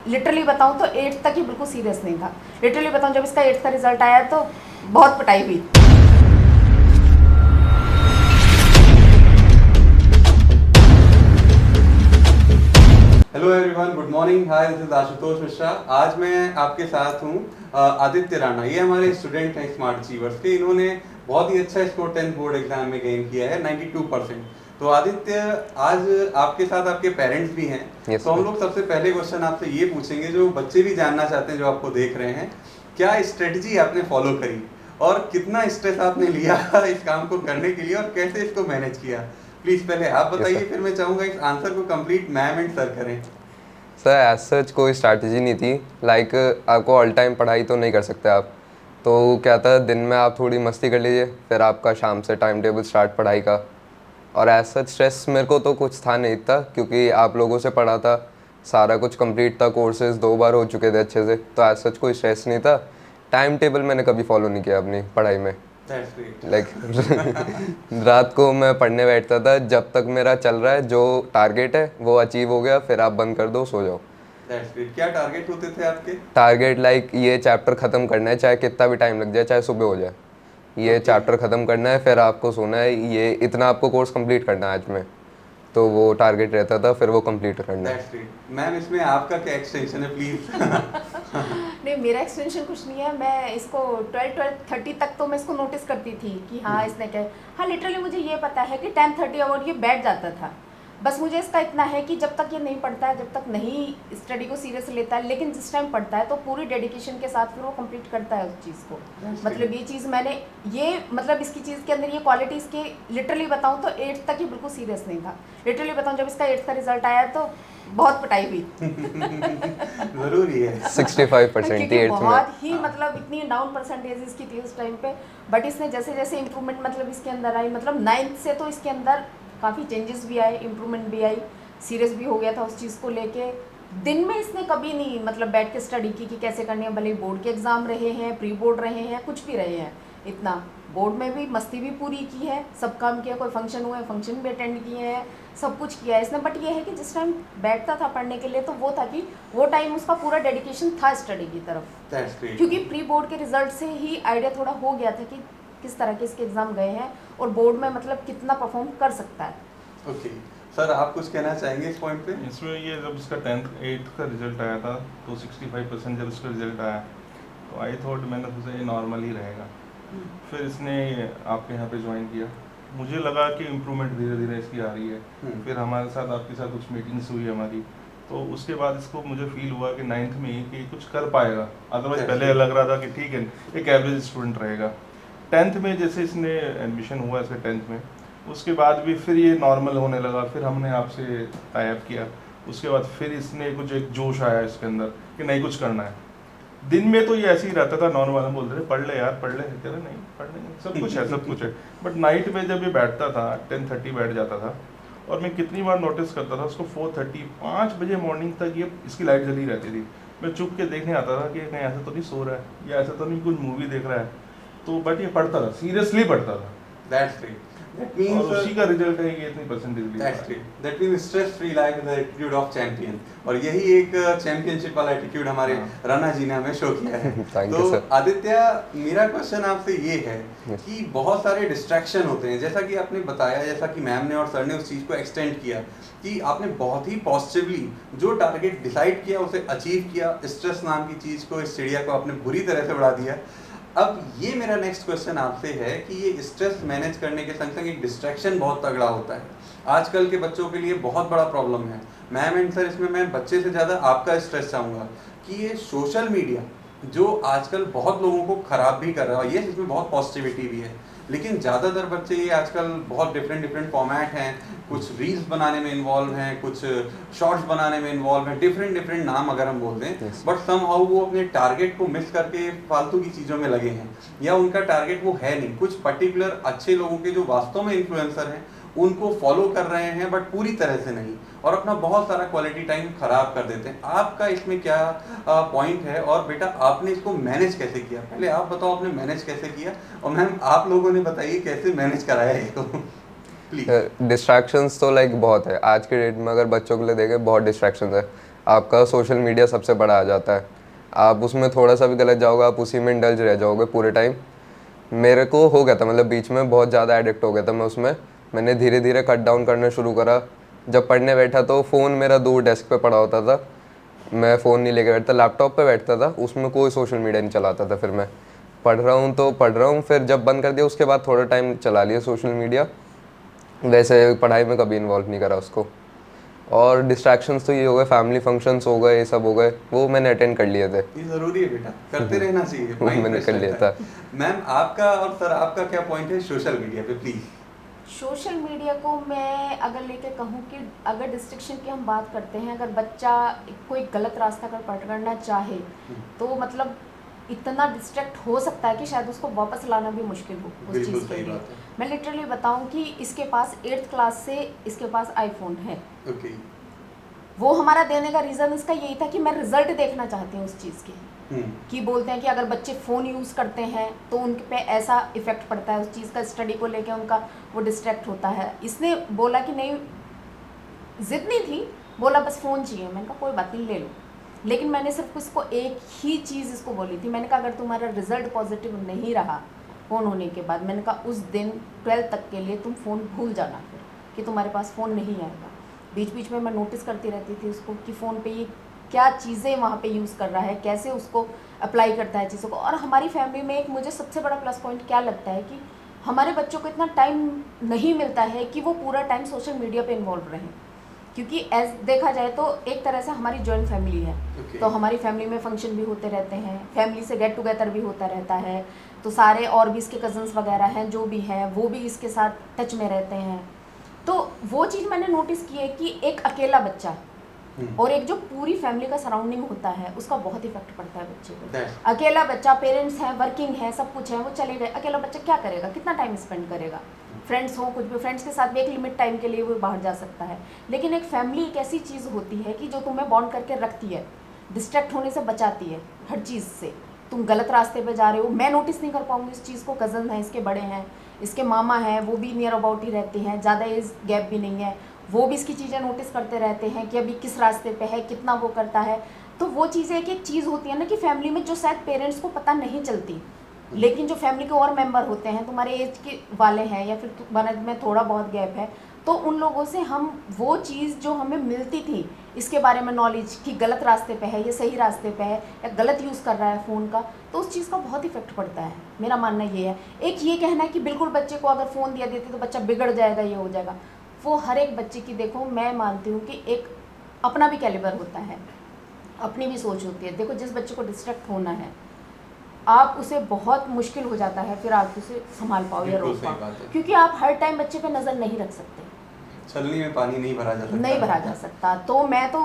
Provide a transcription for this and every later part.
Literally बताऊं तो 8th तक ही बिल्कुल सीरियस नहीं था। लिटरली बताऊं, जब इसका 8th का रिजल्ट आया तो बहुत पिटाई हुई। Hello everyone, good morning. Hi, this is Ashutosh Mishra. आज मैं आपके साथ हूँ आदित्य राणा। ये हमारे स्टूडेंट हैं स्मार्ट अचीवर्स के। इन्होंने बहुत ही अच्छा स्कोर 10th बोर्ड एग्जाम में गेन किया है, 92%। तो आदित्य, आज आपके साथ आपके पेरेंट्स भी हैं। Yes, तो हम sir. लोग सबसे पहले क्वेश्चन आपसे ये पूछेंगे, जो बच्चे भी जानना चाहते हैं जो आपको देख रहे हैं, क्या स्ट्रेटजी आपने फॉलो करी और कितना स्ट्रेस आपने लिया इस काम को करने के लिए और कैसे इसको मैनेज किया? प्लीज पहले आप बताइए, sir. फिर मैं चाहूंगा इस आंसर को कंप्लीट मैम एंड सर करें। सर एज सच कोई स्ट्रैटेजी नहीं थी। लाइक आपको ऑल टाइम पढ़ाई तो नहीं कर सकते आप। तो क्या था, दिन में आप थोड़ी मस्ती कर लीजिए, फिर आपका शाम से टाइम टेबल स्टार्ट पढ़ाई का। और एज सच स्ट्रेस मेरे को तो कुछ था नहीं था, क्योंकि आप लोगों से पढ़ा था, सारा कुछ कंप्लीट था, कोर्सेज 2 बार हो चुके थे अच्छे से। तो एज सच कोई स्ट्रेस नहीं था। टाइम टेबल मैंने कभी फॉलो नहीं किया अपनी पढ़ाई में। That's great. लाइक रात को मैं पढ़ने बैठता था, जब तक मेरा चल रहा है, जो टारगेट है वो अचीव हो गया, फिर आप बंद कर दो, सो जाओ। That's great. क्या टारगेट होते थे आपके? टारगेट लाइक ये चैप्टर ख़त्म करना है, चाहे कितना भी टाइम लग जाए, चाहे सुबह हो जाए, ये Okay. चैप्टर ख़त्म करना है, फिर आपको सोना है, ये इतना आपको कोर्स कंप्लीट करना है आज में। तो वो टारगेट रहता था, फिर वो कंप्लीट करना है। That's great. मैम, इसमें आपका क्या एक्सटेंशन है प्लीज? नहीं, मेरा एक्सटेंशन कुछ नहीं है। मैं इसको 12-30 तक तो मैं इसको नोटिस करती थी कि हाँ इसने क्या। हाँ, लिटरली मुझे ये पता है कि 10:30 अबाउट ये बैठ जाता था। बस मुझे इसका इतना है कि जब तक ये नहीं पढ़ता है, जब तक नहीं स्टडी को सीरियस लेता है, लेकिन जिस टाइम पढ़ता है तो पूरी डेडिकेशन के साथ फिर वो कंप्लीट करता है उस चीज़ को। मतलब ये चीज़ मैंने मतलब इसकी चीज़ के अंदर ये क्वालिटी इसके, लिटरली बताऊँ तो 8th तक ही बिल्कुल सीरियस नहीं था। लिटरली बताऊँ, जब इसका 8th का रिजल्ट आया तो बहुत पिटाई हुई। जरूरी है। 65% थी 8th में। बहुत ही मतलब इतनी डाउन परसेंटेज इसकी थी उस टाइम पे। बट इसने जैसे जैसे इम्प्रूवमेंट मतलब इसके अंदर आई, मतलब 9th से तो इसके अंदर काफ़ी चेंजेस भी आए, इम्प्रूवमेंट भी आई, सीरियस भी हो गया था उस चीज़ को लेके। दिन में इसने कभी नहीं मतलब बैठ के स्टडी की कि कैसे करनी है, भले बोर्ड के एग्ज़ाम रहे हैं, प्री बोर्ड रहे हैं, कुछ भी रहे हैं। इतना बोर्ड में भी मस्ती भी पूरी की है, सब काम किया, कोई फंक्शन हुए फंक्शन भी अटेंड किए हैं, सब कुछ किया है इसने। बट ये है कि जिस टाइम बैठता था पढ़ने के लिए तो वो था कि वो टाइम उसका पूरा डेडिकेशन था स्टडी की तरफ। क्योंकि प्री बोर्ड के रिजल्ट से ही आइडिया थोड़ा हो गया था कि किस तरह के इसके एग्ज़ाम गए हैं और बोर्ड में मतलब कितना परफॉर्म कर सकता है। ओके सर, आप कुछ कहना चाहेंगे इस पॉइंट पे? इसमें ये जब इसका 8th का रिजल्ट आया था तो 65% जब इसका रिजल्ट आया तो आई थॉट, मैंने सोचा ये नॉर्मल ही रहेगा। फिर इसने आपके यहाँ पे ज्वाइन किया, मुझे लगा कि इम्प्रूवमेंट धीरे धीरे इसकी आ रही है। फिर हमारे साथ आपके साथ कुछ मीटिंग्स हुई हमारी, तो उसके बाद इसको मुझे फील हुआ कि 9th में ही कि कुछ कर पाएगा। अदरवाइज पहले लग रहा था कि ठीक है, एक एवरेज स्टूडेंट रहेगा। 10th में जैसे इसने एडमिशन हुआ इसका 10th में, उसके बाद भी फिर ये नॉर्मल होने लगा। फिर हमने आपसे टाई अप किया, उसके बाद फिर इसने कुछ एक जोश आया इसके अंदर कि नहीं कुछ करना है। दिन में तो ये ऐसे ही रहता था नॉर्मल, हम बोलते थे पढ़ ले यार पढ़ ले, कह रहे नहीं पढ़ लेंगे, सब कुछ है सब कुछ है। बट नाइट में जब ये बैठता था 10:30 बैठ जाता था, और मैं कितनी बार नोटिस करता था उसको 4:30 5 बजे मॉर्निंग तक ये इसकी लाइट जली रहती थी। मैं चुप के देखने आता था कि कहीं ऐसा तो नहीं सो रहा है या ऐसा तो नहीं कुछ मूवी देख रहा है। तो बट ये पढ़ता था, सीरियसली पढ़ता था। That's great. That और means उसी का रिजल्ट है कि इतनी परसेंटेज ली। That's great. That means stress free life is the attitude of champion. और यही एक चैंपियनशिप वाला एटीट्यूड हमारे राणा जी ने हमें शो किया है। Thank you, तो sir. आदित्य, मेरा क्वेश्चन आपसे ये है कि बहुत सारे डिस्ट्रैक्शन होते हैं, जैसा कि आपने बताया, जैसा कि मैम ने और सर ने उस चीज़ को एक्सटेंड किया कि आपने बहुत ही पॉजिटिवली जो टारगेट डिसाइड किया उसे अचीव किया। स्ट्रेस नाम की चीज़ को, इस चिड़िया को आपने बुरी तरह से उड़ा दिया। अब ये मेरा नेक्स्ट क्वेश्चन आपसे है कि ये स्ट्रेस मैनेज करने के संग संग एक डिस्ट्रैक्शन बहुत तगड़ा होता है, आजकल के बच्चों के लिए बहुत बड़ा प्रॉब्लम है। मैम एंड सर, इसमें मैं बच्चे से ज़्यादा आपका स्ट्रेस चाहूँगा कि ये सोशल मीडिया जो आजकल बहुत लोगों को ख़राब भी कर रहा है, ये इसमें बहुत पॉजिटिविटी भी है, लेकिन ज़्यादातर बच्चे ये आजकल बहुत डिफरेंट फॉर्मेट हैं, कुछ रील्स बनाने में इन्वॉल्व हैं, कुछ शॉर्ट्स बनाने में इन्वॉल्व हैं, डिफरेंट नाम अगर हम बोल दें, बट समहाउ वो अपने टारगेट को मिस करके फालतू की चीज़ों में लगे हैं, या उनका टारगेट वो है नहीं। कुछ पर्टिकुलर अच्छे लोगों के जो वास्तव में इन्फ्लुएंसर हैं उनको फॉलो कर रहे हैं, बट पूरी तरह से नहीं, और अपना बहुत सारा क्वालिटी टाइम खराब कर देते हैं। आपका इसमें क्या पॉइंट है, और बेटा आपने इसको मैनेज कैसे किया? पहले आप बताओ आपने मैनेज कैसे किया, और मैम आप लोगों ने बताइए कैसे मैनेज कराया इसको प्लीज। डिस्ट्रैक्शंस तो लाइक बहुत है आज के डेट में, अगर बच्चों के लिए देखें बहुत डिस्ट्रैक्शंस है। आपका सोशल मीडिया सबसे बड़ा आ जाता है। आप उसमें थोड़ा सा भी गलत जाओगे, आप उसी में इंडल्ज रह जाओगे पूरे टाइम। मेरे को हो गया था, मतलब बीच में बहुत ज़्यादा एडिक्ट हो गया था मैं उसमें। मैंने धीरे धीरे कट डाउन करना शुरू करा। जब पढ़ने बैठा तो फ़ोन मेरा दूर डेस्क पे पड़ा होता था, मैं फ़ोन नहीं लेके बैठता, लैपटॉप पे बैठता था, उसमें कोई सोशल मीडिया नहीं चलाता था। फिर मैं पढ़ रहा हूँ तो पढ़ रहा हूँ, फिर जब बंद कर दिया उसके बाद थोड़ा टाइम चला लिया सोशल मीडिया। वैसे पढ़ाई में कभी इन्वॉल्व नहीं करा उसको। और डिस्ट्रैक्शंस तो ये हो गए, फैमिली फंक्शंस हो गए, ये सब हो गए, वो मैंने अटेंड कर लिए थे। ये जरूरी है बेटा, करते रहना चाहिए, वो माइंड मैंने फ्रेश कर लिया रहता है। मैम आपका और सर आपका क्या पॉइंट है सोशल मीडिया पे, प्लीज? सोशल मीडिया को मैं अगर लेके कहूँ कि अगर डिस्ट्रिक्शन की हम बात करते हैं, अगर बच्चा कोई गलत रास्ता अगर पकड़ना चाहे तो मतलब इतना डिस्ट्रैक्ट हो सकता है कि शायद उसको वापस लाना भी मुश्किल हो उस बिल्कुल चीज़ के सही लिए। बात है। मैं लिटरली बताऊं कि इसके पास 8th क्लास से इसके पास आईफोन है। ओके। वो हमारा देने का रीज़न इसका यही था कि मैं रिजल्ट देखना चाहती हूँ उस चीज़ के, कि बोलते हैं कि अगर बच्चे फ़ोन यूज़ करते हैं तो उन पे ऐसा इफ़ेक्ट पड़ता है उस चीज़ का, स्टडी को लेके उनका वो डिस्ट्रैक्ट होता है। इसने बोला कि नहीं, ज़िद नहीं थी, बोला बस फ़ोन चाहिए। मैंने कहा कोई बात नहीं ले लो, लेकिन मैंने सिर्फ इसको एक ही चीज़ इसको बोली थी। मैंने कहा अगर तुम्हारा रिजल्ट पॉजिटिव नहीं रहा फ़ोन होने के बाद, मैंने कहा उस दिन 12th तक के लिए तुम फ़ोन भूल जाना, फिर कि तुम्हारे पास फ़ोन नहीं आएगा। बीच बीच में मैं नोटिस करती रहती थी उसको कि फ़ोन पे ये क्या चीज़ें वहाँ पे यूज़ कर रहा है, कैसे उसको अप्लाई करता है चीज़ों को। और हमारी फैमिली में एक मुझे सबसे बड़ा प्लस पॉइंट क्या लगता है कि हमारे बच्चों को इतना टाइम नहीं मिलता है कि वो पूरा टाइम सोशल मीडिया पे इन्वॉल्व रहें, क्योंकि एज देखा जाए तो एक तरह से हमारी जॉइंट फैमिली है। Okay. तो हमारी फैमिली में फंक्शन भी होते रहते हैं, फैमिली से गेट टुगेदर भी होता रहता है, तो सारे और भी इसके कज़न्स वगैरह हैं जो भी हैं वो भी इसके साथ टच में रहते हैं। तो वो चीज़ मैंने नोटिस की है कि एक अकेला बच्चा और एक जो पूरी फैमिली का सराउंडिंग होता है उसका बहुत इफेक्ट पड़ता है बच्चे को। अकेला बच्चा, पेरेंट्स हैं, वर्किंग है, सब कुछ है, वो चले गए, अकेला बच्चा क्या करेगा, कितना टाइम स्पेंड करेगा? फ्रेंड्स हो कुछ भी, फ्रेंड्स के साथ भी एक लिमिट टाइम के लिए वो बाहर जा सकता है, लेकिन एक फैमिली एक ऐसी चीज़ होती है कि जो तुम्हें बॉन्ड करके रखती है, डिस्ट्रैक्ट होने से बचाती है हर चीज़ से। तुम गलत रास्ते पे जा रहे हो, मैं नोटिस नहीं कर पाऊंगी इस चीज़ को। कज़न हैं, इसके बड़े हैं, इसके मामा हैं, वो भी नियर अबाउट ही रहते हैं, ज़्यादा एज गैप भी नहीं है, वो भी इसकी चीज़ें नोटिस करते रहते हैं कि अभी किस रास्ते पे है, कितना वो करता है। तो वो चीज़ें एक एक चीज़ होती है ना कि फैमिली में जो शायद पेरेंट्स को पता नहीं चलती, लेकिन जो फैमिली के और मेंबर होते हैं, तुम्हारे एज के वाले हैं या फिर तुम्हारे में थोड़ा बहुत गैप है, तो उन लोगों से हम वो चीज़ जो हमें मिलती थी इसके बारे में नॉलेज कि गलत रास्ते पे है, ये सही रास्ते पे है या गलत यूज़ कर रहा है फ़ोन का, तो उस चीज़ का बहुत इफेक्ट पड़ता है। मेरा मानना ये है। एक ये कहना है कि बिल्कुल बच्चे को अगर फ़ोन दिया देते तो बच्चा बिगड़ जाएगा, ये हो जाएगा, वो हर एक बच्चे की, देखो मैं मानती हूँ कि एक अपना भी कैलिबर होता है, अपनी भी सोच होती है। देखो जिस बच्चे को डिस्ट्रैक्ट होना है, आप उसे बहुत मुश्किल हो जाता है फिर आप उसे संभाल पाओ या रोक पाओ, क्योंकि आप हर टाइम बच्चे पे नज़र नहीं रख सकते, छलनी में पानी नहीं भरा जा सकता। नहीं भरा जा सकता। तो मैं तो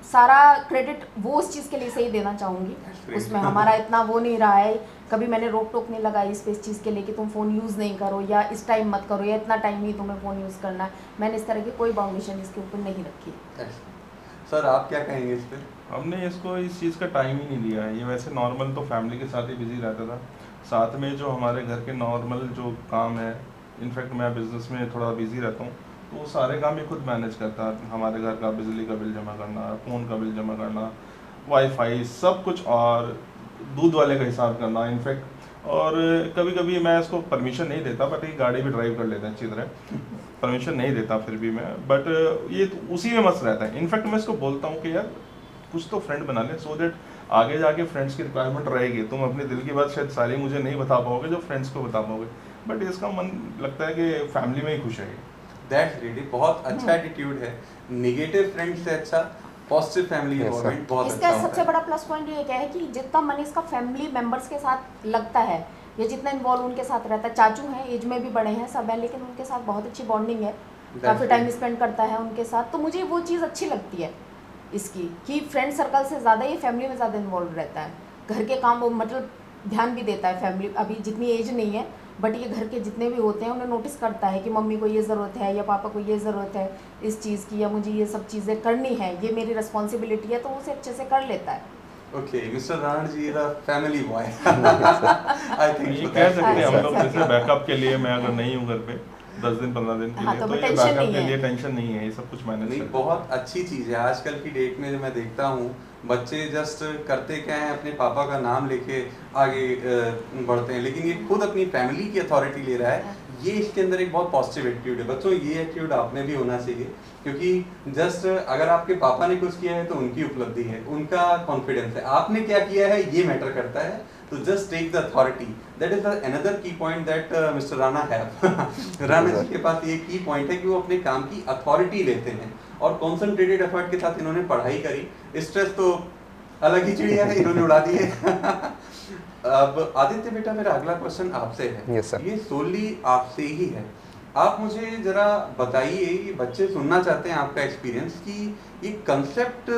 सारा क्रेडिट वो उस चीज़ के लिए सही देना चाहूँगी, उसमें हमारा इतना वो नहीं रहा है, कभी मैंने रोक टोक नहीं लगाई इस चीज़ के लिए कि तुम फ़ोन यूज़ नहीं करो या इस टाइम मत करो या इतना टाइम ही तुम्हें फ़ोन यूज़ करना है। मैंने इस तरह की कोई बाउंडेशन इसके ऊपर नहीं रखी। सर आप क्या कहेंगे इस पर? हमने इसको इस चीज़ का टाइम ही नहीं दिया है। ये वैसे नॉर्मल तो फैमिली के साथ ही बिजी रहता था, साथ में जो हमारे घर के नॉर्मल जो काम है, इनफैक्ट मैं बिज़नेस में थोड़ा बिजी रहता हूँ, तो वो सारे काम भी खुद मैनेज करता है। हमारे घर का बिजली का बिल जमा करना, फ़ोन का बिल जमा करना, वाईफाई सब कुछ, और दूध वाले का हिसाब करना इनफैक्ट। और कभी कभी मैं इसको परमिशन नहीं देता, बट ये गाड़ी भी ड्राइव कर लेता है अच्छी तरह, परमिशन नहीं देता फिर भी मैं, बट ये तो उसी में मस्त रहता है। इनफैक्ट मैं इसको बोलता हूँ कि यार कुछ तो फ्रेंड बना ले, सो दैट आगे जाके फ्रेंड्स की रिक्वायरमेंट रहेगी। तुम अपने दिल की बात शायद सारी मुझे नहीं बता पाओगे जो फ्रेंड्स को बता पाओगे, बट इसका मन लगता है कि फैमिली में ही खुश है। दैट्स रियली बहुत अच्छा एटीट्यूड है। नेगेटिव फ्रेंड से अच्छा पॉजिटिव फैमिली इन्वॉल्वमेंट बहुत अच्छा इसका होता है। सबसे बड़ा प्लस पॉइंट ये क्या है कि जितना मन इसका फैमिली मेंबर्स के साथ लगता है या जितना इन्वॉल्व उनके साथ रहता है, चाचू हैं, एज में भी बड़े हैं, सब हैं, लेकिन उनके साथ बहुत अच्छी बॉन्डिंग है, काफ़ी टाइम स्पेंड करता है उनके साथ। तो मुझे वो चीज़ अच्छी लगती है इसकी कि फ्रेंड सर्कल से ज़्यादा ये फैमिली में ज़्यादा इन्वॉल्व रहता है, घर के काम वो मतलब ध्यान भी देता है। फैमिली अभी जितनी एज नहीं है, बट ये घर के जितने भी होते हैं उन्हें नोटिस करता है कि मम्मी को ये ज़रूरत है या पापा को ये ज़रूरत है इस चीज़ की, या मुझे ये सब चीज़ें करनी है, ये मेरी रिस्पॉन्सिबिलिटी है, तो उसे अच्छे से कर लेता है। Okay, mister Rana ji is a family boy. I think ये कह सकते हैं हम लोग, जैसे बैकअप के लिए मैं अगर नहीं हूँ घर पे 10 दिन 15 दिन के हाँ, लिए, तो तो ये टेंशन बैकअप नहीं के है। लिए टेंशन नहीं है, ये सब कुछ मैनेज नहीं, कर बहुत अच्छी चीज़ है। आजकल की डेट में जो मैं देखता हूँ, बच्चे जस्ट करते क्या है, अपने पापा का नाम लेके आगे बढ़ते हैं, लेकिन ये खुद अपनी फैमिली की अथॉरिटी ले रहा है। ये इसके अंदर एक बहुत पॉजिटिव एटीट्यूड है। बच्चों, ये एटीट्यूड आपने भी होना चाहिए, क्योंकि जस्ट अगर आपके पापा ने कुछ किया है तो उनकी उपलब्धि है, उनका कॉन्फिडेंस है। आपने क्या किया है ये मैटर करता है। तो just take the authority, that is another key point that mister Rana have. Rana ji के पास ये की पॉइंट है कि वो अपने काम की अथॉरिटी लेते हैं और कॉन्सेंट्रेटेड एफर्ट के साथ इन्होंने पढ़ाई करी। स्ट्रेस तो अलग ही चिड़िया है, इन्होंने उड़ा दी है। अब आदित्य बेटा, मेरा अगला क्वेश्चन आपसे है। Yes, sir. ये सोली आपसे ही है। आप मुझे जरा बताइए, ये बच्चे सुनना चाहते हैं आपका एक्सपीरियंस, कि ये कंसेप्ट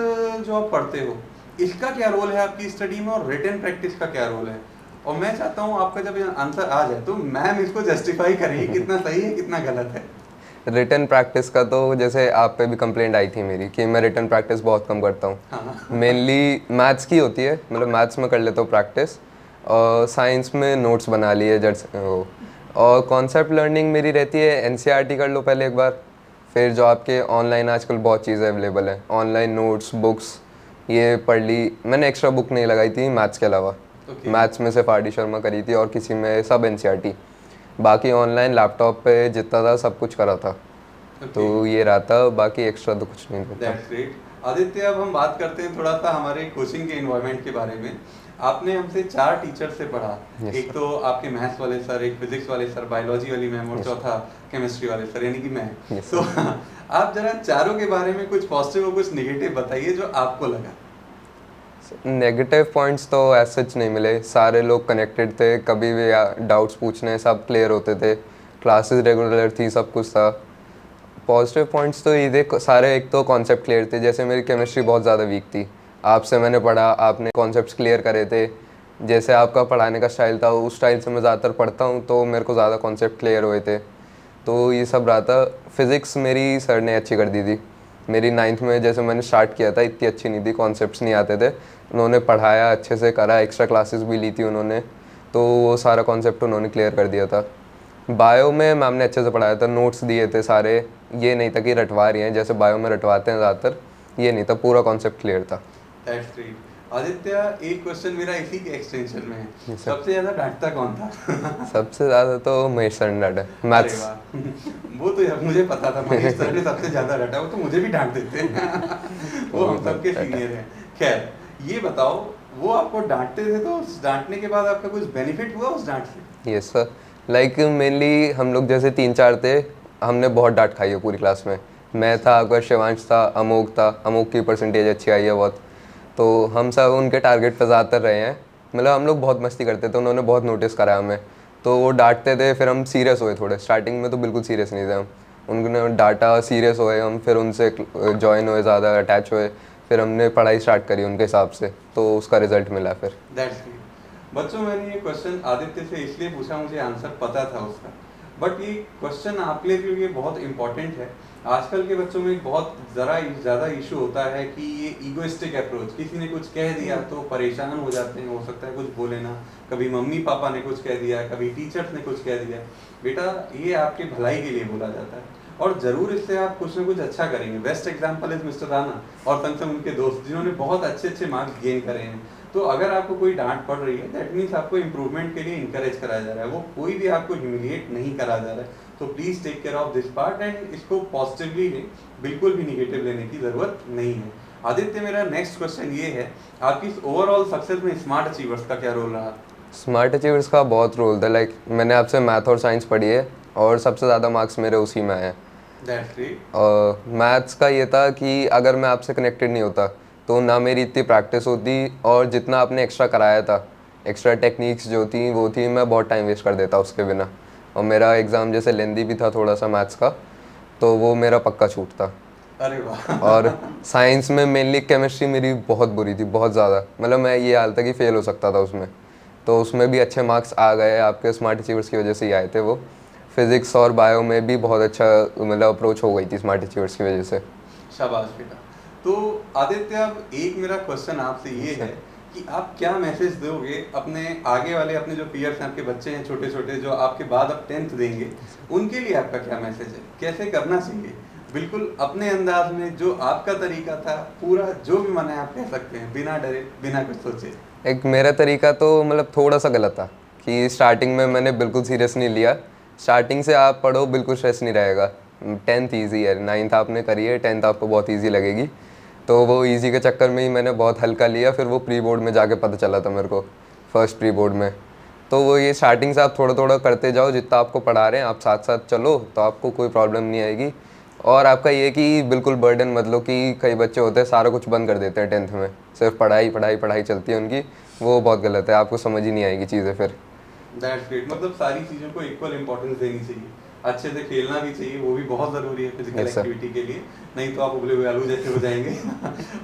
जो आप पढ़ते हो, इसका क्या रोल है आपकी स्टडी में, और रिटन प्रैक्टिस का क्या रोल है। और मैं चाहता हूँ आपका जब आंसर आ जाए तो मैम इसको जस्टिफाई करें कितना सही है कितना गलत है। रिटन प्रैक्टिस का तो जैसे आप पे भी कंप्लेंट आई थी मेरी कि मैं रिटन प्रैक्टिस बहुत कम करता हूँ। हाँ। मेनली मैथ्स की होती है, मतलब मैथ्स में कर लेता हूँ प्रैक्टिस, और साइंस में नोट्स बना लिए वो। और कॉन्सेप्ट लर्निंग मेरी रहती है एनसीईआरटी कर लो पहले एक बार, फिर जो आपके ऑनलाइन आजकल बहुत चीज़ें अवेलेबल हैं, ऑनलाइन नोट्स बुक्स ये पढ़ ली। मैंने एक्स्ट्रा बुक नहीं लगाई थी मैथ्स के अलावा। Okay. मैथ्स में सिर्फ आर.डी. शर्मा करी थी और किसी में सब एनसीईआरटी, बाकी ऑनलाइन लैपटॉप पे जितना था सब कुछ करा था। तो ये रहा था, बाकी एक्स्ट्रा तो कुछ नहीं रहता। That's great. आदित्य, अब हम बात करते हैं थोड़ा सा हमारे कोचिंग के एनवायरनमेंट के बारे में। आपने हमसे 4 टीचर से पढ़ा। Yes, एक तो आपके मैथ्स वाले सर, एक फिजिक्स वाले सर, बायोलॉजी वाली मैम, और Yes. चौथा केमिस्ट्री वाले सर, यानी कि मैं। Yes, तो आप जरा चारों के बारे में कुछ पॉजिटिव और कुछ नेगेटिव बताइए जो आपको लगा। नेगेटिव पॉइंट्स तो ऐसे सच नहीं मिले, सारे लोग कनेक्टेड थे, कभी भी डाउट्स पूछने सब क्लियर होते थे, क्लासेस रेगुलर थी, सब कुछ था। पॉजिटिव पॉइंट्स तो ये थे सारे, एक तो कॉन्सेप्ट क्लियर थे, जैसे मेरी केमिस्ट्री बहुत ज़्यादा वीक थी, आपसे मैंने पढ़ा, आपने कॉन्सेप्ट्स क्लियर करे थे, जैसे आपका पढ़ाने का स्टाइल था उस स्टाइल से मैं ज़्यादातर पढ़ता हूँ, तो मेरे को ज़्यादा कॉन्सेप्ट क्लियर हुए थे। तो ये सब रहा था। फिज़िक्स मेरी सर ने अच्छी कर दी थी। मेरी 9th में जैसे मैंने स्टार्ट किया था इतनी अच्छी नहीं थी, कॉन्सेप्ट्स नहीं आते थे, उन्होंने पढ़ाया अच्छे से करा, एक्स्ट्रा क्लासेस भी ली थी उन्होंने, तो वो सारा कॉन्सेप्ट उन्होंने क्लियर कर दिया था। बायो में मैम ने अच्छे से पढ़ाया था, नोट्स दिए थे सारे, ये नहीं था कि रटवा रही हैं जैसे बायो में रटवाते हैं ज़्यादातर, ये नहीं था, पूरा कॉन्सेप्ट क्लियर था। That's great. आदित्य, एक क्वेश्चन मेरा इसी के एक्सटेंशन में है। Yes, sir. सबसे ज्यादा डांटता कौन था? सबसे ज़्यादा तो महेश सर ने डांटा, अरे मैथ्स। वाह। वो तो मुझे पता था, महेश सर ने सबसे ज्यादा डांटा, वो तो मुझे भी डांट देते हैं। वो हम सबके सीनियर हैं। खैर, ये बताओ, वो आपको डांटते थे तो उस डांटने के बाद आपका कुछ बेनिफिट हुआ उस डांट से? यस सर, लाइक मेनली हम लोग जैसे 3-4 थे, हमने बहुत डांट खाई है पूरी क्लास में। मैं था, अगर शिवांश था, अमोक था, अमोक की परसेंटेज अच्छी आई है बहुत, तो हम सब उनके टारगेट पे ज़्यादातर रहे हैं। मतलब हम लोग बहुत मस्ती करते थे, उन्होंने बहुत नोटिस करा हमें, तो वो डांटते थे, फिर हम सीरियस हुए थोड़े, स्टार्टिंग में तो बिल्कुल सीरियस नहीं थे हम, उन्होंने डांटा, सीरियस हुए हम, फिर उनसे जॉइन हुए, ज़्यादा अटैच हुए, फिर हमने पढ़ाई स्टार्ट करी उनके हिसाब से, तो उसका रिजल्ट मिला फिर। That's great. बच्चों, मैंने ये क्वेश्चन आदित्य से इसलिए पूछा, मुझे आंसर पता था उसका, बट ये क्वेश्चन आपके लिए बहुत इंपॉर्टेंट है। आजकल के बच्चों में बहुत ज़्यादा इशू होता है कि ये ईगोइस्टिक अप्रोच, किसी ने कुछ कह दिया तो परेशान हो जाते हैं, हो सकता है कुछ बोले ना, कभी मम्मी पापा ने कुछ कह दिया, कभी टीचर्स ने कुछ कह दिया। बेटा, ये आपके भलाई के लिए बोला जाता है और ज़रूर इससे आप कुछ ना कुछ अच्छा करेंगे। Best example is mister Rana और संग संग उनके दोस्त, जिन्होंने बहुत अच्छे मार्क्स गेन करे हैं। तो अगर आपको कोई डांट पड़ रही है, दैट मीन्स आपको इंप्रूवमेंट के लिए इंकरेज कराया जा रहा है, वो कोई भी आपको ह्यूमिलिएट नहीं करा जा रहा है। तो please take care of this part and इसको पॉजिटिवली लें, बिल्कुल भी निगेटिव लेने की ज़रूरत नहीं है। आदित्य, मेरा नेक्स्ट क्वेश्चन ये है, आपकी ओवरऑल सक्सेस में स्मार्ट अचीवर्स का क्या रोल रहा? स्मार्ट अचीवर्स का बहुत रोल था, लाइक मैंने आपसे मैथ और साइंस पढ़ी है और सबसे ज़्यादा मार्क्स मेरे उसी में आए हैं। That's great. और मैथ्स का ये था कि अगर मैं आपसे कनेक्टेड नहीं होता तो ना मेरी इतनी प्रैक्टिस होती, और जितना आपने एक्स्ट्रा कराया था, एक्स्ट्रा टेक्निक्स जो थी वो थी, मैं बहुत टाइम वेस्ट कर देता उसके बिना। और मेरा एग्ज़ाम जैसे लेंदी भी था थोड़ा सा मैथ्स का, तो वो मेरा पक्का छूटता। अरे वाह। और साइंस में मेनली केमिस्ट्री मेरी बहुत बुरी थी, बहुत ज़्यादा, मतलब मैं ये हाल था कि फ़ेल हो सकता था उसमें, तो उसमें भी अच्छे मार्क्स आ गए, आपके स्मार्ट अचीवर्स की वजह से ही आए थे वो। फिज़िक्स और बायो में भी बहुत अच्छा मतलब अप्रोच हो गई थी स्मार्ट अचीवर्स की वजह से। शाबाश बेटा। तो आदित्य, अब एक मेरा क्वेश्चन आपसे ये है कि आप क्या मैसेज दोगे अपने आगे वाले, अपने जो पीयर्स हैं, आपके बच्चे हैं छोटे छोटे जो आपके बाद अब 10th देंगे, उनके लिए आपका क्या मैसेज है, कैसे करना चाहिए? बिल्कुल अपने अंदाज में जो आपका तरीका था, पूरा जो भी मन है आप कह सकते हैं, बिना डरे बिना कुछ सोचे। एक मेरा तरीका तो मतलब थोड़ा सा गलत था कि स्टार्टिंग में मैंने बिल्कुल सीरियस नहीं लिया। स्टार्टिंग से आप पढ़ो, बिल्कुल स्ट्रेस नहीं रहेगा। 10th ईजी है, 9th आपने करी है, 10th आपको बहुत ईजी लगेगी। तो वो इजी के चक्कर में ही मैंने बहुत हल्का लिया, फिर वो प्री बोर्ड में जाके पता चला था मेरे को, फर्स्ट प्री बोर्ड में। तो वो ये स्टार्टिंग से आप थोड़ा थोड़ा करते जाओ, जितना आपको पढ़ा रहे हैं आप साथ साथ चलो तो आपको कोई प्रॉब्लम नहीं आएगी। और आपका ये कि बिल्कुल बर्डन मत लो कि कई बच्चे होते हैं सारा कुछ बंद कर देते हैं 10th में, सिर्फ पढ़ाई पढ़ाई पढ़ाई चलती है उनकी। वो बहुत गलत है, आपको समझ ही नहीं आएगी चीज़ें फिर। दैट्स ग्रेट, मतलब सारी चीज़ों को इक्वल इंपॉर्टेंस देनी चाहिए, अच्छे से खेलना भी चाहिए, वो भी बहुत ज़रूरी है फिजिकल Yes, sir. एक्टिविटी के लिए, नहीं तो आप उबले हुए आलू जैसे हो जाएंगे।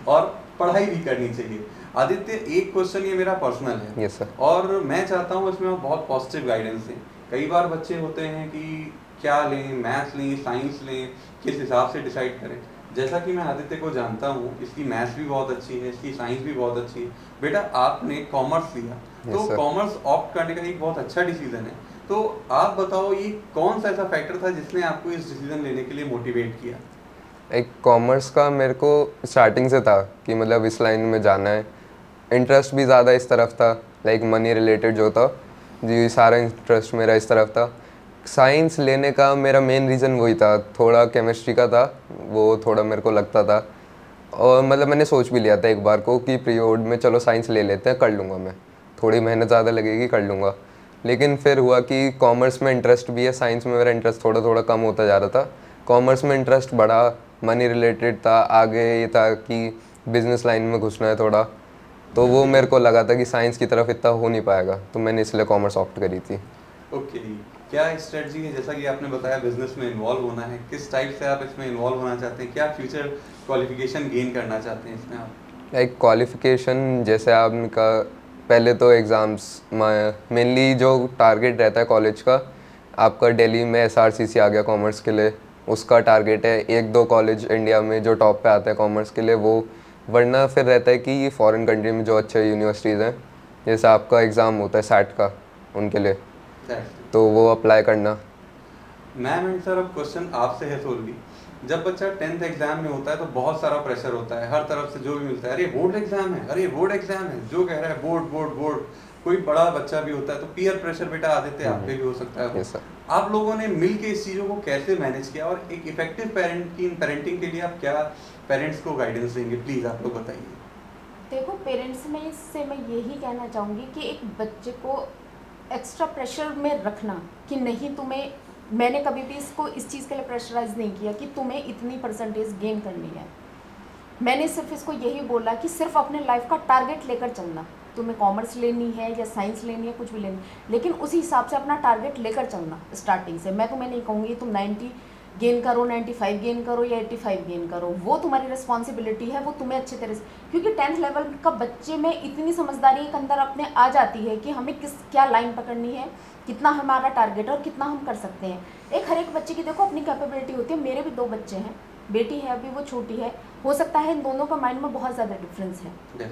और पढ़ाई भी करनी चाहिए। आदित्य, एक क्वेश्चन ये मेरा पर्सनल है, Yes, sir. और मैं चाहता हूँ इसमें आप बहुत पॉजिटिव गाइडेंस दें। कई बार बच्चे होते हैं कि क्या लें, मैथ्स लें, साइंस लें, किस हिसाब से डिसाइड करें। जैसा कि मैं आदित्य को जानता हूँ, इसकी मैथ्स भी बहुत अच्छी है, इसकी साइंस भी बहुत अच्छी है। बेटा आपने कॉमर्स लिया, तो Yes, sir. कॉमर्स ऑप्ट करने का एक बहुत अच्छा डिसीजन है। तो आप बताओ ये कौन सा ऐसा फैक्टर था जिसने आपको इस डिसीजन लेने के लिए मोटिवेट किया? एक कॉमर्स का मेरे को स्टार्टिंग से था कि मतलब इस लाइन में जाना है। इंटरेस्ट भी ज़्यादा इस तरफ था, लाइक मनी रिलेटेड जो था जी, सारा इंटरेस्ट मेरा इस तरफ था। साइंस लेने का मेरा मेन रीज़न वही था, थोड़ा केमिस्ट्री का था, वो थोड़ा मेरे को लगता था। और मतलब मैंने सोच भी लिया था एक बार को कि प्री बोर्ड में चलो साइंस ले लेते हैं, कर लूँगा मैं, थोड़ी मेहनत ज़्यादा लगेगी, कर लूँगा। लेकिन फिर हुआ कि कॉमर्स में इंटरेस्ट भी है, साइंस में मेरा इंटरेस्ट थोड़ा थोड़ा कम होता जा रहा था। कॉमर्स में इंटरेस्ट बढ़ा, मनी रिलेटेड था, आगे ये था कि बिजनेस लाइन में घुसना है थोड़ा, तो वो मेरे को लगा था कि साइंस की तरफ इतना हो नहीं पाएगा, तो मैंने इसलिए कॉमर्स ऑप्ट करी थी। ओके, क्या स्ट्रेटजी है, जैसा कि आपने बताया बिजनेस में इन्वॉल्व होना है, किस टाइप से आप इसमें इन्वॉल्व होना चाहते हैं, क्या फ्यूचर क्वालिफिकेशन गेन करना चाहते हैं इसमें आप? लाइक क्वालिफ़िकेशन जैसे आपका पहले तो एग्ज़ाम्स मेनली जो टारगेट रहता है कॉलेज का, आपका दिल्ली में SRCC आ गया कॉमर्स के लिए, उसका टारगेट है। 1-2 कॉलेज इंडिया में जो टॉप पे आते हैं कॉमर्स के लिए वो, वरना फिर रहता है कि फॉरेन कंट्री में जो अच्छे यूनिवर्सिटीज़ हैं, जैसे आपका एग्ज़ाम होता है SAT का, उनके लिए, तो वो अप्लाई करना। मैम एंड सर, अब क्वेश्चन आपसे है सोलवी। जब बच्चा 10th एग्जाम में होता है तो बहुत सारा प्रेशर होता है, हर तरफ से जो भी मिलता है, अरे बोर्ड एग्जाम है, अरे बोर्ड एग्जाम है, जो कह रहा है बोर्ड बोर्ड बोर्ड। कोई बड़ा बच्चा भी होता है तो पीयर प्रेशर बेटा आदित्य आप पे भी हो सकता है। Yes, sir. आप लोगों ने मिल के इस चीज़ों को कैसे मैनेज किया, और एक इफेक्टिव पेरेंटिंग के लिए आप क्या पेरेंट्स को गाइडेंस देंगे, प्लीज़ आप लोग बताइए। देखो, पेरेंट्स में इससे मैं यही कहना चाहूँगी कि एक बच्चे को एक्स्ट्रा प्रेशर में रखना कि नहीं तुम्हें, मैंने कभी भी इसको इस चीज़ के लिए प्रेशराइज नहीं किया कि तुम्हें इतनी परसेंटेज गेन करनी है। मैंने सिर्फ इसको यही बोला कि सिर्फ अपने लाइफ का टारगेट लेकर चलना, तुम्हें कॉमर्स लेनी है या साइंस लेनी है, कुछ भी लेनी, लेकिन उसी हिसाब से अपना टारगेट लेकर चलना स्टार्टिंग से। मैं तुम्हें नहीं कहूँगी तुम 90 गेन करो, 95 गेन करो या 85 गेन करो, वो तुम्हारी रिस्पॉन्सिबिलिटी है, वो तुम्हें अच्छे तरह से, क्योंकि 10th लेवल का बच्चे में इतनी समझदारी एक अंदर अपने आ जाती है कि हमें क्या लाइन पकड़नी है, कितना हमारा टारगेट है और कितना हम कर सकते हैं। एक हर एक बच्चे की देखो अपनी कैपेबिलिटी होती है। मेरे भी 2 बच्चे हैं, बेटी है अभी, वो छोटी है, हो सकता है इन दोनों का माइंड में बहुत ज़्यादा डिफरेंस है,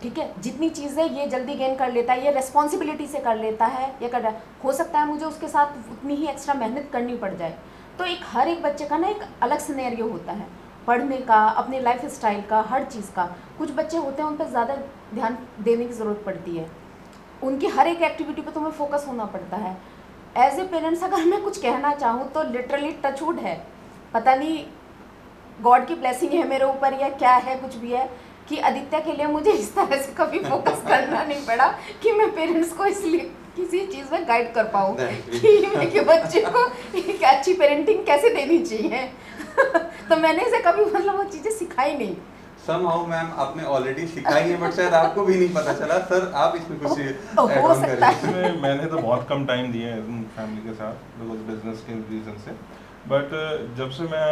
ठीक है। जितनी चीज़ें ये जल्दी गेन कर लेता है, ये रिस्पॉन्सिबिलिटी से कर लेता है, ये कर रहा है, हो सकता है मुझे उसके साथ उतनी ही एक्स्ट्रा मेहनत करनी पड़ जाए। तो एक हर एक बच्चे का ना एक अलग सिनेरियो होता है, पढ़ने का, अपने लाइफ स्टाइल का, हर चीज़ का। कुछ बच्चे होते हैं उन पर ज़्यादा ध्यान देने की ज़रूरत पड़ती है, उनकी हर एक एक्टिविटी पे तुम्हें फोकस होना पड़ता है। एज ए पेरेंट्स अगर मैं कुछ कहना चाहूँ तो लिटरली टचवुड है, पता नहीं गॉड की ब्लेसिंग है मेरे ऊपर या क्या है, कुछ भी है, कि आदित्य के लिए मुझे इस तरह से कभी फोकस करना नहीं पड़ा कि मैं पेरेंट्स को इसलिए किसी चीज़ में गाइड कर पाऊँ कि बच्चे को एक अच्छी पेरेंटिंग कैसे देनी चाहिए। तो मैंने इसे कभी मतलब वो चीज़ें सिखाई नहीं। Somehow मैम आपने ऑलरेडी सिखाई है, बट शायद आपको भी नहीं पता चला। सर आप इसमें कुछ ऐड हो ऑन सकता है। करिए। इसमें मैंने तो बहुत कम टाइम दिया है फैमिली के साथ, बिकॉज बिजनेस के रीज़न से। बट जब से मैं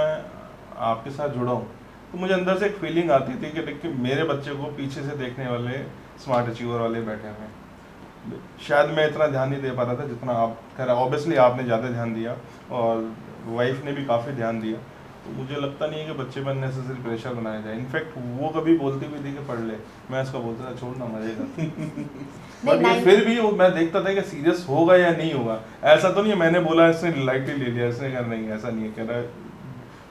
आपके साथ जुड़ा हूँ तो मुझे अंदर से एक फीलिंग आती थी कि देखिए मेरे बच्चे को पीछे से देखने वाले स्मार्ट अचीवर वाले बैठे हुए हैं। शायद मैं इतना ध्यान नहीं दे पाता था जितना आप कह रहे। ऑब्वियसली आपने ज़्यादा ध्यान दिया और वाइफ ने भी काफ़ी ध्यान दिया। तो मुझे लगता नहीं है कि बच्चे पर नेसेसरी प्रेशर बनाया जाए। इनफैक्ट वो कभी बोलते भी थे कि पढ़ ले, मैं इसका बोलता था छोड़ ना मजेगा। बट ये फिर भी मैं देखता था कि सीरियस होगा या नहीं होगा। ऐसा तो नहीं है मैंने बोला इसने लाइटली ले लिया, इसने कहा नहीं ऐसा नहीं है, कह रहा है।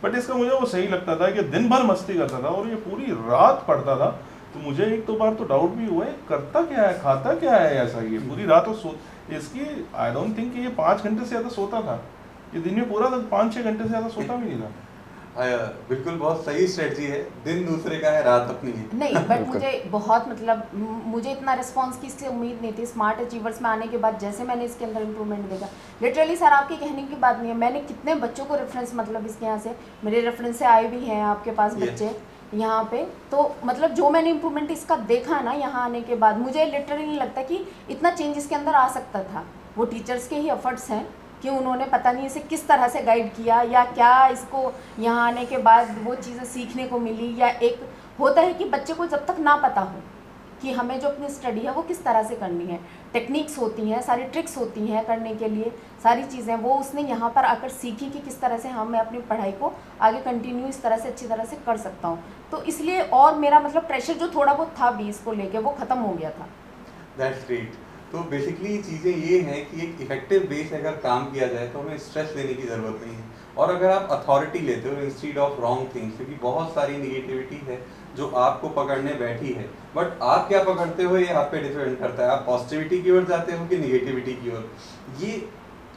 बट इसका मुझे वो सही लगता था कि दिन भर मस्ती करता था और ये पूरी रात पढ़ता था। तो मुझे एक दो बार तो डाउट भी हुआ है करता क्या है, खाता क्या है ऐसा, ये पूरी रात और इसकी आई डोंट थिंक ये 5 घंटे से ज़्यादा सोता था। ये दिन में पूरा 5-6 घंटे से ज़्यादा सोता भी नहीं था। बिल्कुल बहुत सही स्ट्रेटजी है, दिन दूसरे का है रात अपनी है। नहीं बट मुझे बहुत मतलब मुझे इतना रिस्पांस की इससे उम्मीद नहीं थी। स्मार्ट अचीवर्स में आने के बाद जैसे मैंने इसके अंदर इम्प्रूवमेंट देखा, लिटरली सर आपके कहने की बात नहीं है, मैंने कितने बच्चों को रेफरेंस मतलब इसके यहाँ से मेरे रेफरेंस से आए भी हैं आपके पास बच्चे यहाँ पे। तो मतलब जो मैंने इम्प्रूवमेंट इसका देखा ना यहाँ आने के बाद, मुझे लिटरली नहीं लगता कि इतना चेंज इसके अंदर आ सकता था। वो टीचर्स के ही एफर्ट्स हैं कि उन्होंने पता नहीं इसे किस तरह से गाइड किया या क्या इसको यहाँ आने के बाद वो चीज़ें सीखने को मिली। या एक होता है कि बच्चे को जब तक ना पता हो कि हमें जो अपनी स्टडी है वो किस तरह से करनी है, टेक्निक्स होती हैं, सारी ट्रिक्स होती हैं करने के लिए, सारी चीज़ें वो उसने यहाँ पर आकर सीखी कि किस तरह से हाँ मैं अपनी पढ़ाई को आगे कंटिन्यू इस तरह से अच्छी तरह से कर सकता हूँ। तो इसलिए और मेरा मतलब प्रेशर जो थोड़ा बहुत था भी इसको लेके वो ख़त्म हो गया था। That's great. तो बेसिकली चीज़ें ये हैं कि एक इफेक्टिव बेस अगर काम किया जाए तो हमें स्ट्रेस लेने की ज़रूरत नहीं है। और अगर आप अथॉरिटी लेते हो इंस्टीड ऑफ रॉन्ग थिंग्स, क्योंकि बहुत सारी निगेटिविटी है जो आपको पकड़ने बैठी है, बट आप क्या पकड़ते हो ये आप पे डिपेंड करता है। आप पॉजिटिविटी की ओर जाते हो कि निगेटिविटी की ओर। ये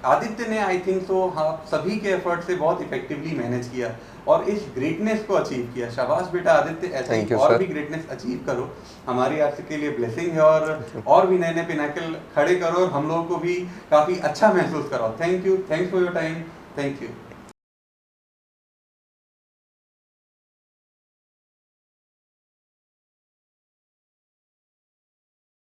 आदित्य ने आई थिंक सो हाँ सभी के एफर्ट से बहुत इफेक्टिवली मैनेज किया और इस ग्रेटनेस को अचीव किया। शाबाश बेटा आदित्य, ऐसे ही और भी ग्रेटनेस अचीव करो। हमारी आपके लिए ब्लेसिंग है और भी नए नए पिनाकल खड़े करो और हम लोगों को भी काफ़ी अच्छा महसूस कराओ। Thank you, thanks for your time, thank you.